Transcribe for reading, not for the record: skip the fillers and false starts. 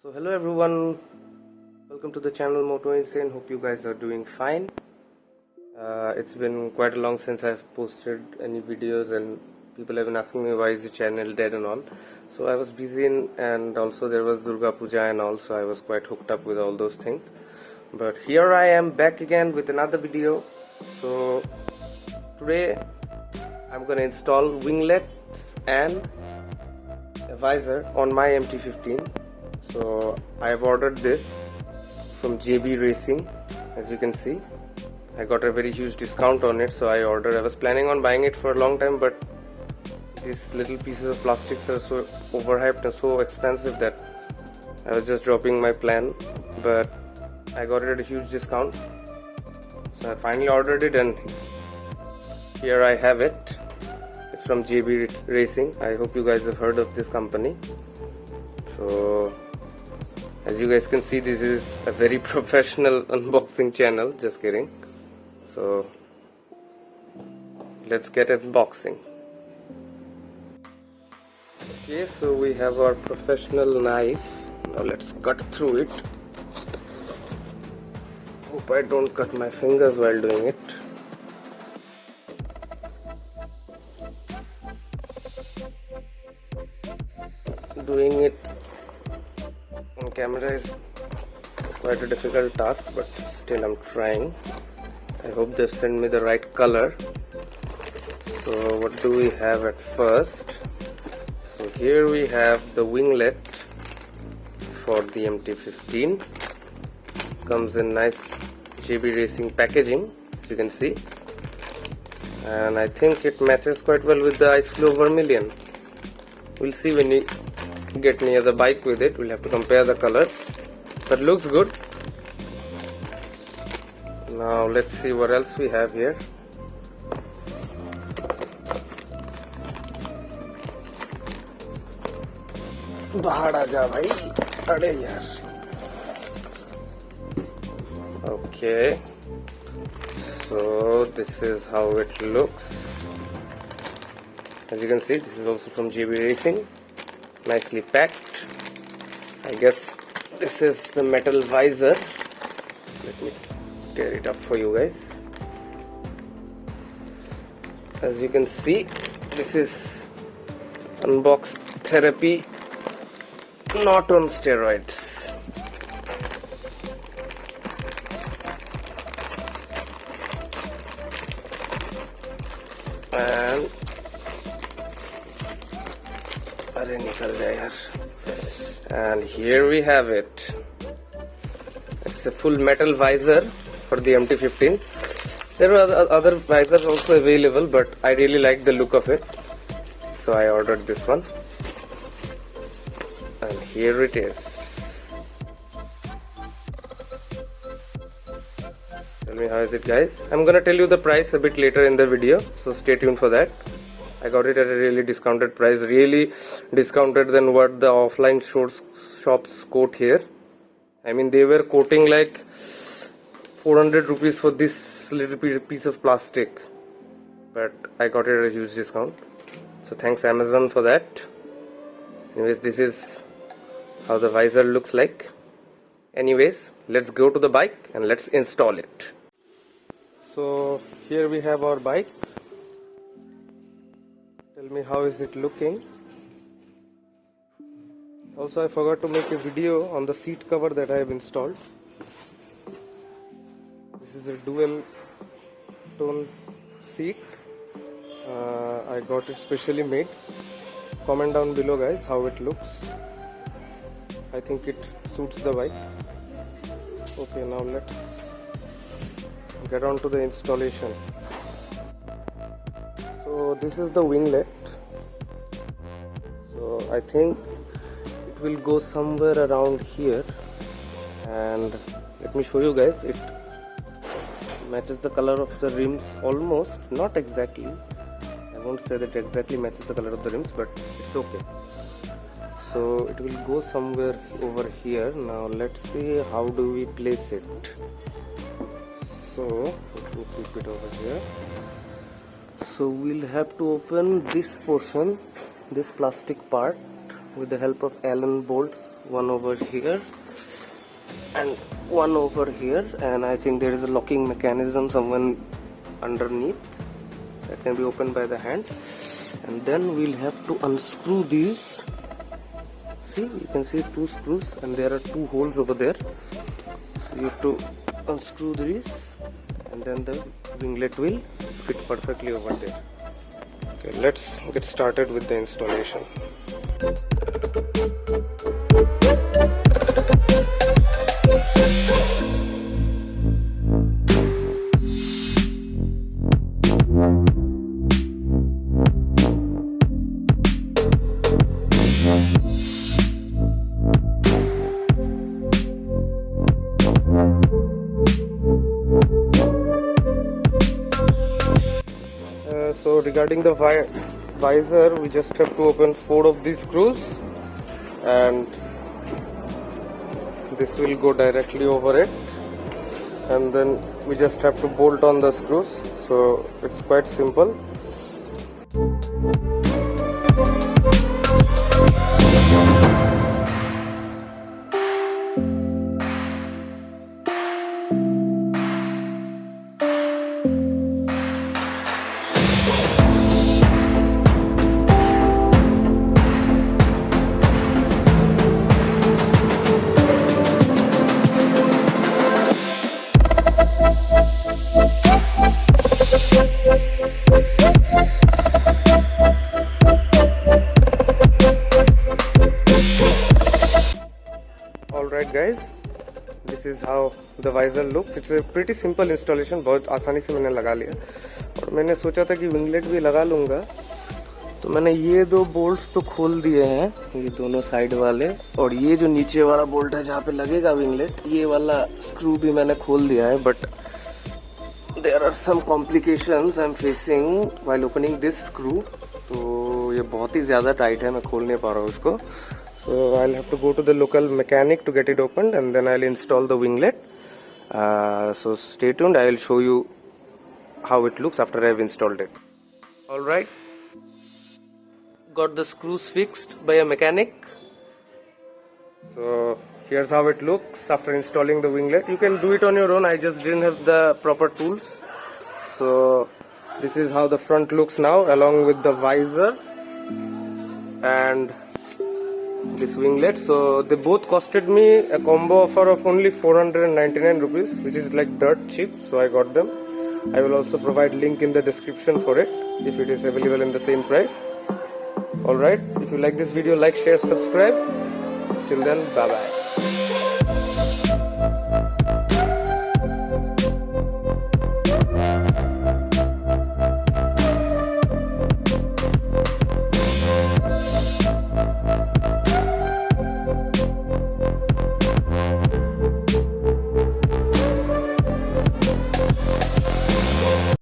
So hello everyone, welcome to the channel MotoInsane. Hope you guys are doing fine. It's been quite a long since I've posted any videos and people have been asking me why is the channel dead and all. So I was busy and also there was Durga Puja and all, so I was quite hooked up with all those things. But here I am back again with another video. So today I'm gonna install winglets and a visor on my MT-15. So I have ordered this from JB Racing. As you can see, I got a very huge discount on it, so I ordered. I was planning on buying it for a long time, but these little pieces of plastics are so overhyped and so expensive that I was just dropping my plan. But I got it at a huge discount, so I finally ordered it and here I have it. It's from JB Racing. I hope you guys have heard of this company. So as you guys can see, this is a very professional unboxing channel. Just kidding. So let's get unboxing. Okay, so we have our professional knife. Now let's cut through it. Hope I don't cut my fingers while doing it. Doing it on camera is quite a difficult task, but still I'm trying. I hope they've sent me the right color. So what do we have at first? So here we have the winglet for the MT-15. Comes in nice JB Racing packaging, as you can see, and I think it matches quite well with the Ice Flow Vermilion. We'll see when we get near the bike with it. We'll have to compare the colors, but looks good. Now let's see what else we have here. बाहर आ जा भाई, अरे यार. Okay, so this is how it looks. As you can see, this is also from JB Racing, nicely packed. I guess this is the metal visor. Let me tear it up for you guys. As you can see, this is unbox therapy, not on steroids. And and here we have it. It's a full metal visor for the MT-15. There were other visors also available, but I really like the look of it, so I ordered this one. And here it is. Tell me, how is it, guys? I'm gonna tell you the price a bit later in the video, so stay tuned for that. I got it at a really discounted price, really discounted than what the offline shops quote here. I mean, they were quoting like 400 rupees for this little piece of plastic, but I got it at a huge discount. So thanks Amazon for that. Anyways, this is how the visor looks like. Anyways, let's go to the bike and let's install it. So here we have our bike. Tell me, how is it looking? Also, I forgot to make a video on the seat cover that I have installed. This is a dual tone seat. I got it specially made. Comment down below, guys, how it looks. I think it suits the bike. Okay, now let's get on to the installation. So this is the winglet. So I think it will go somewhere around here, and let me show you guys. It matches the color of the rims almost, not exactly. I won't say that it exactly matches the color of the rims, but it's okay. So it will go somewhere over here. Now let's see how do we place it. So let me keep it over here. So we'll have to open this portion, this plastic part, with the help of Allen bolts, one over here and one over here, and I think there is a locking mechanism somewhere underneath that can be opened by the hand. And then we'll have to unscrew these. See, you can see 2 screws and there are 2 holes over there. So you have to unscrew these and then the winglet will fit perfectly over there. Okay, let's get started with the installation. So regarding the visor, we just have to open 4 of these screws and this will go directly over it, and then we just have to bolt on the screws. So it's quite simple. Alright guys, this is how the visor looks. It's a pretty simple installation, बहुत आसानी से मैंने लगा लिया। और मैंने सोचा था कि विंगलेट भी लगा लूँगा, तो मैंने ये 2 बोल्ट्स तो खोल दिए हैं, ये दोनों साइड वाले, और ये जो नीचे वाला बोल्ट है जहाँ पे लगेगा विंगलेट, ये वाला स्क्रू भी मैंने खोल दिया है। But there are some complications I'm facing while opening this screw. तो ये बहुत ही ज़्यादा टाइट है, मैं खोल नहीं पा रहा हूँ इसको. So I'll have to go to the local mechanic to get it opened, and then I'll install the winglet. So stay tuned. I'll show you how it looks after I've installed it. Alright, got the screws fixed by a mechanic. So here's how it looks after installing the winglet. You can do it on your own, I just didn't have the proper tools. So this is how the front looks now, along with the visor and this winglet. So they both costed me a combo offer of only 499 rupees, which is like dirt cheap, so I got them. I will also provide link in the description for it if it is available in the same price. Alright, if you like this video, like, share, subscribe. Till then, bye bye.